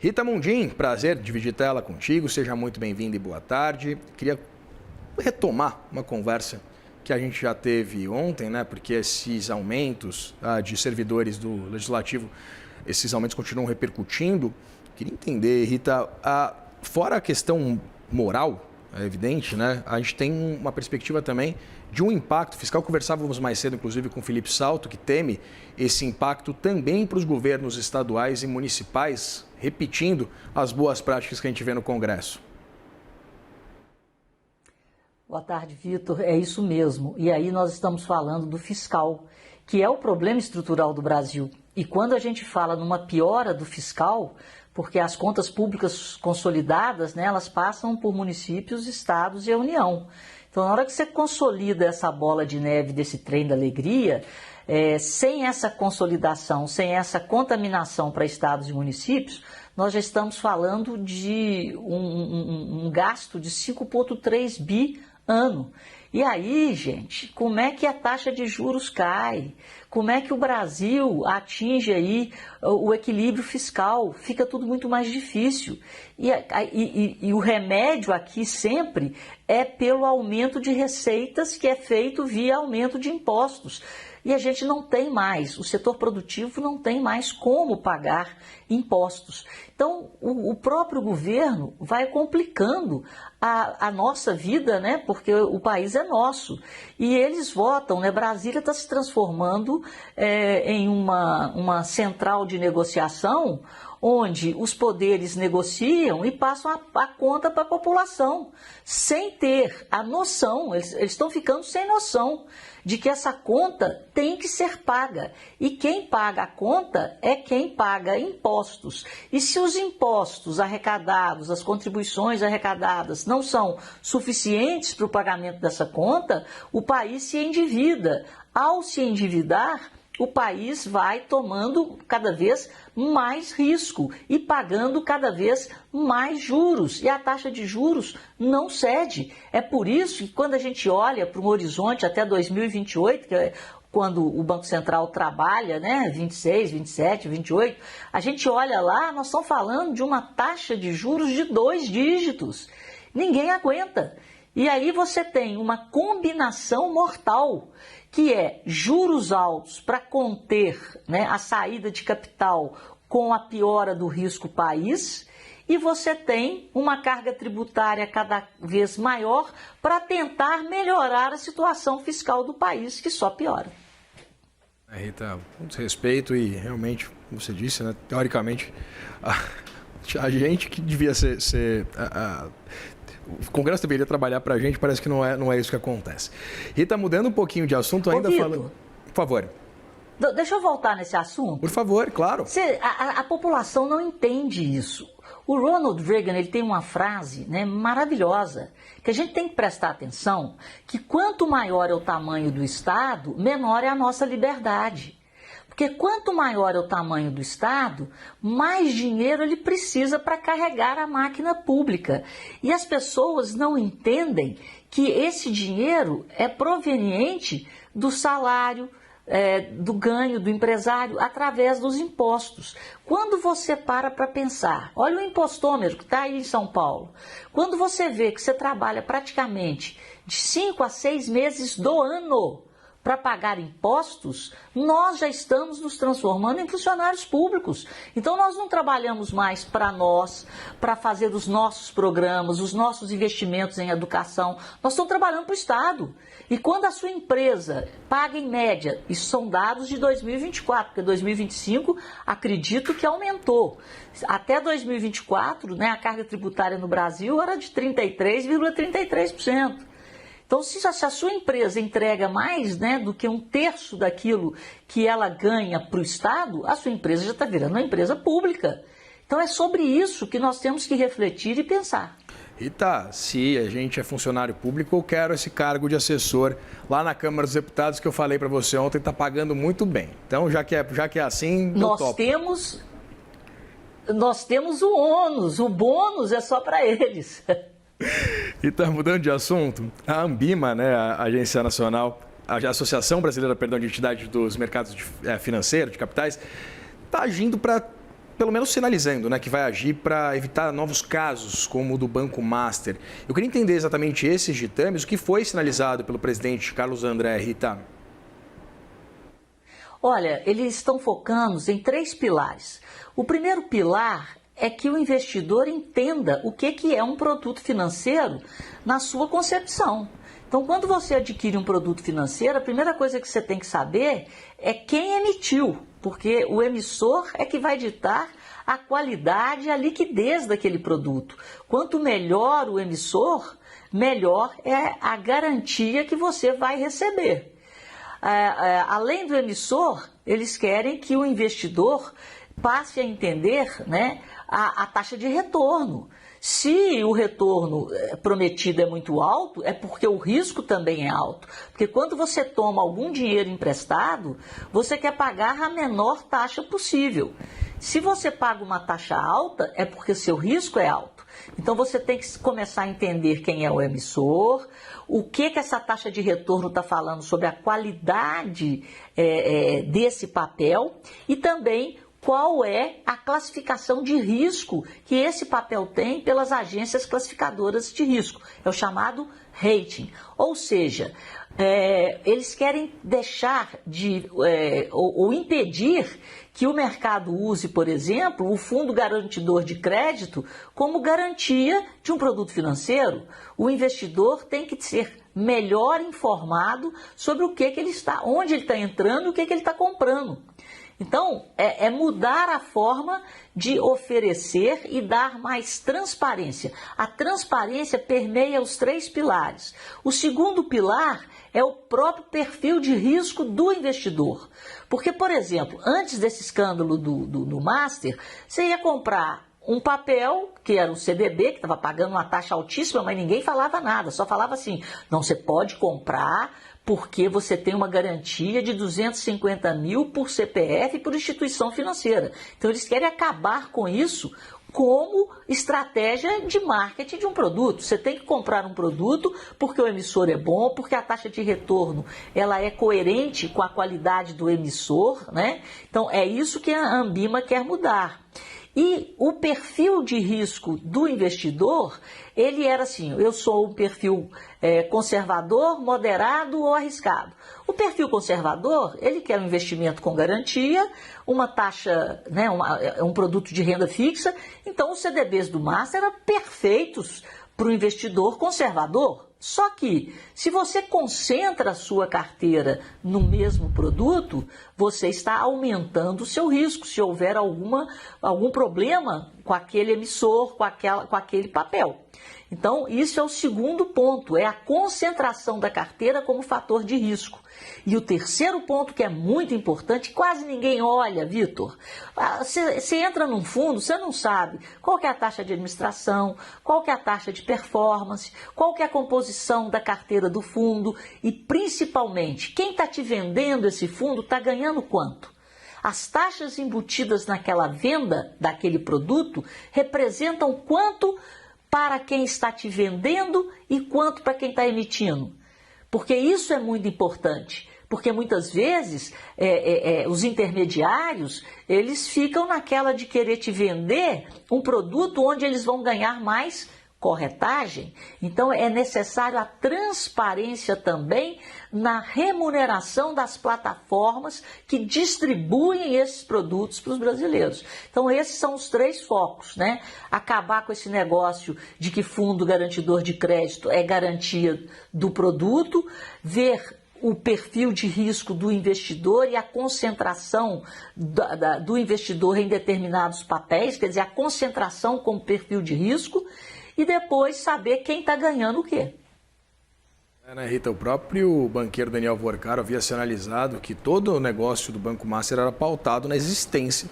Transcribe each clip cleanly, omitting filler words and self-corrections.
Rita Mundim, prazer dividir tela contigo, seja muito bem-vinda e boa tarde. Queria retomar uma conversa que a gente já teve ontem, né? Porque esses aumentos de servidores do Legislativo, esses aumentos continuam repercutindo. Queria entender, Rita, fora a questão moral, é evidente, né? A gente tem uma perspectiva também de um impacto fiscal. Conversávamos mais cedo, inclusive, com o Felipe Salto, que teme esse impacto também para os governos estaduais e municipais, repetindo as boas práticas que a gente vê no Congresso. Boa tarde, Vitor. É isso mesmo. E aí nós estamos falando do fiscal, que é o problema estrutural do Brasil. E quando a gente fala numa piora do fiscal, porque as contas públicas consolidadas, né, elas passam por municípios, estados e a União. Então, na hora que você consolida essa bola de neve desse trem da alegria, sem essa consolidação, sem essa contaminação para estados e municípios, nós já estamos falando de um gasto de 5,3 bi ano. E aí, gente, como é que a taxa de juros cai? Como é que o Brasil atinge aí o equilíbrio fiscal? Fica tudo muito mais difícil. E o remédio aqui sempre é pelo aumento de receitas que é feito via aumento de impostos. E a gente não tem mais, o setor produtivo não tem mais como pagar impostos. Então, o próprio governo vai complicando a nossa vida, né? Porque o país é nosso. E eles votam, né? Brasília está se transformando em uma central de negociação onde os poderes negociam e passam a conta para a população, sem ter a noção, eles estão ficando sem noção de que essa conta tem que ser paga. E quem paga a conta é quem paga impostos. E se os impostos arrecadados, as contribuições arrecadadas não são suficientes para o pagamento dessa conta, o país se endivida. Ao se endividar, o país vai tomando cada vez mais risco e pagando cada vez mais juros. E a taxa de juros não cede. É por isso que quando a gente olha para um horizonte até 2028, que é quando o Banco Central trabalha, né, 26, 27, 28, a gente olha lá, nós estamos falando de uma taxa de juros de 2 dígitos. Ninguém aguenta. E aí você tem uma combinação mortal, que é juros altos para conter, né, a saída de capital com a piora do risco país, e você tem uma carga tributária cada vez maior para tentar melhorar a situação fiscal do país, que só piora. Rita, com respeito e realmente, como você disse, né, teoricamente, a gente que devia ser o Congresso deveria trabalhar para a gente, parece que não é isso que acontece. Rita, mudando um pouquinho de assunto, ainda falando... Por favor. Deixa eu voltar nesse assunto. Por favor, claro. A população não entende isso. O Ronald Reagan, ele tem uma frase, né, maravilhosa, que a gente tem que prestar atenção, que quanto maior é o tamanho do Estado, menor é a nossa liberdade. Porque quanto maior é o tamanho do Estado, mais dinheiro ele precisa para carregar a máquina pública. E as pessoas não entendem que esse dinheiro é proveniente do salário, do ganho do empresário através dos impostos. Quando você para pensar, olha o impostômetro que está aí em São Paulo, quando você vê que você trabalha praticamente de 5 a 6 meses do ano para pagar impostos, nós já estamos nos transformando em funcionários públicos. Então nós não trabalhamos mais para nós, para fazer os nossos programas, os nossos investimentos em educação. Nós estamos trabalhando para o Estado. E quando a sua empresa paga em média, isso são dados de 2024, porque 2025 acredito que aumentou. Até 2024, né, a carga tributária no Brasil era de 33,33%. Então, se a sua empresa entrega mais, né, do que 1/3 daquilo que ela ganha para o Estado, a sua empresa já está virando uma empresa pública. Então, é sobre isso que nós temos que refletir e pensar. Rita, se a gente é funcionário público, eu quero esse cargo de assessor lá na Câmara dos Deputados que eu falei para você ontem, está pagando muito bem. Então, já que é assim, eu topo. Nós temos o ônus, o bônus é só para eles. E tá mudando de assunto, a Ambima, né, a Agência Nacional, a Associação Brasileira, de Entidades dos Mercados Financeiros, de Capitais, está agindo para pelo menos sinalizando, né, que vai agir para evitar novos casos como o do Banco Master. Eu queria entender exatamente esses ditames, o que foi sinalizado pelo presidente Carlos André, Rita. Olha, eles estão focando em 3 pilares. O primeiro pilar é que o investidor entenda o que é um produto financeiro na sua concepção. Então, quando você adquire um produto financeiro, a primeira coisa que você tem que saber é quem emitiu, porque o emissor é que vai ditar a qualidade e a liquidez daquele produto. Quanto melhor o emissor, melhor é a garantia que você vai receber. Além do emissor, eles querem que o investidor passe a entender, né, a taxa de retorno. Se o retorno prometido é muito alto, é porque o risco também é alto. Porque quando você toma algum dinheiro emprestado, você quer pagar a menor taxa possível. Se você paga uma taxa alta, é porque seu risco é alto. Então você tem que começar a entender quem é o emissor, o que essa taxa de retorno está falando sobre a qualidade desse papel e também qual é a classificação de risco que esse papel tem pelas agências classificadoras de risco. É o chamado rating. Ou seja, eles querem deixar ou impedir que o mercado use, por exemplo, o fundo garantidor de crédito como garantia de um produto financeiro. O investidor tem que ser melhor informado sobre o que ele está, onde ele está entrando e o que ele está comprando. Então, é mudar a forma de oferecer e dar mais transparência. A transparência permeia os 3 pilares. O segundo pilar é o próprio perfil de risco do investidor. Porque, por exemplo, antes desse escândalo do Master, você ia comprar um papel, que era um CDB, que estava pagando uma taxa altíssima, mas ninguém falava nada, só falava assim, não, você pode comprar porque você tem uma garantia de 250 mil por CPF e por instituição financeira. Então, eles querem acabar com isso como estratégia de marketing de um produto. Você tem que comprar um produto porque o emissor é bom, porque a taxa de retorno ela é coerente com a qualidade do emissor, né? Então, é isso que a Anbima quer mudar. E o perfil de risco do investidor, ele era assim, eu sou um perfil conservador, moderado ou arriscado. O perfil conservador, ele quer um investimento com garantia, uma taxa, né, um produto de renda fixa. Então, os CDBs do Master eram perfeitos para o investidor conservador. Só que, se você concentra a sua carteira no mesmo produto, você está aumentando o seu risco, se houver algum problema com aquele emissor, com aquele papel. Então, isso é o segundo ponto, é a concentração da carteira como fator de risco. E o terceiro ponto, que é muito importante, quase ninguém olha, Vitor. Você entra num fundo, você não sabe qual que é a taxa de administração, qual que é a taxa de performance, qual que é a composição da carteira do fundo e, principalmente, quem está te vendendo esse fundo está ganhando quanto? As taxas embutidas naquela venda daquele produto representam quanto para quem está te vendendo e quanto para quem está emitindo. Porque isso é muito importante. Porque muitas vezes os intermediários, eles ficam naquela de querer te vender um produto onde eles vão ganhar mais corretagem. Então, é necessário a transparência também na remuneração das plataformas que distribuem esses produtos para os brasileiros. Então, esses são os 3 focos, né? Acabar com esse negócio de que fundo garantidor de crédito é garantia do produto, ver o perfil de risco do investidor e a concentração do investidor em determinados papéis, quer dizer, a concentração como perfil de risco, e depois saber quem está ganhando o quê. Né, Rita, o próprio banqueiro Daniel Vorcaro havia sinalizado que todo o negócio do Banco Master era pautado na existência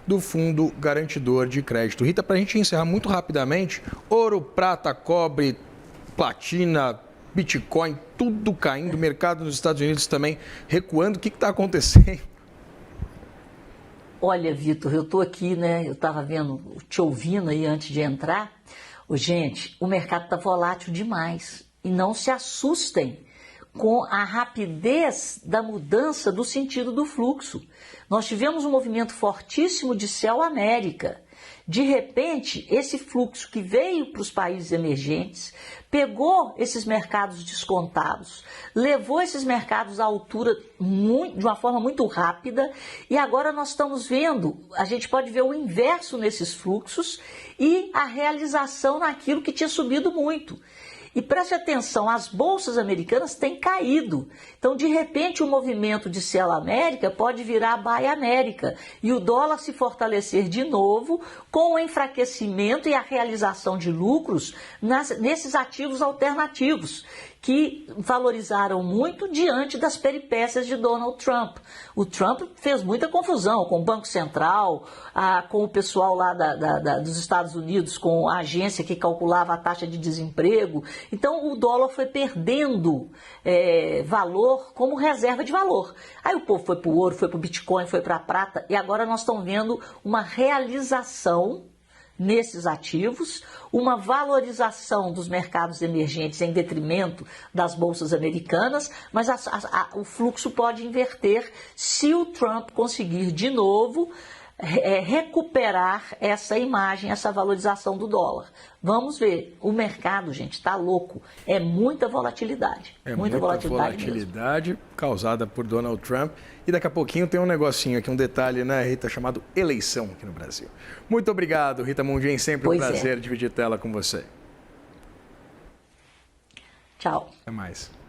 do Fundo Garantidor de Crédito. Rita, para a gente encerrar muito rapidamente, ouro, prata, cobre, platina, Bitcoin, tudo caindo, o mercado nos Estados Unidos também recuando. O que está acontecendo? Olha, Vitor, eu estou aqui, né? Eu estava te ouvindo aí antes de entrar. Gente, o mercado está volátil demais. E não se assustem com a rapidez da mudança do sentido do fluxo. Nós tivemos um movimento fortíssimo de Cell América. De repente, esse fluxo que veio para os países emergentes, pegou esses mercados descontados, levou esses mercados à altura de uma forma muito rápida, e agora nós estamos vendo, a gente pode ver o inverso nesses fluxos e a realização naquilo que tinha subido muito. E preste atenção, as bolsas americanas têm caído. Então, de repente, o movimento de Sell América pode virar Buy América e o dólar se fortalecer de novo com o enfraquecimento e a realização de lucros nesses ativos alternativos, que valorizaram muito diante das peripécias de Donald Trump. O Trump fez muita confusão com o Banco Central, com o pessoal lá dos Estados Unidos, com a agência que calculava a taxa de desemprego. Então, o dólar foi perdendo valor como reserva de valor. Aí o povo foi para o ouro, foi para o Bitcoin, foi para a prata, e agora nós estamos vendo uma realização nesses ativos, uma valorização dos mercados emergentes em detrimento das bolsas americanas, mas o fluxo pode inverter se o Trump conseguir de novo recuperar essa imagem, essa valorização do dólar. Vamos ver. O mercado, gente, está louco. É muita volatilidade. Muita volatilidade causada por Donald Trump. E daqui a pouquinho tem um negocinho aqui, um detalhe, né, Rita, chamado eleição aqui no Brasil. Muito obrigado, Rita Mundin. Sempre um prazer dividir tela com você. Tchau. Até mais.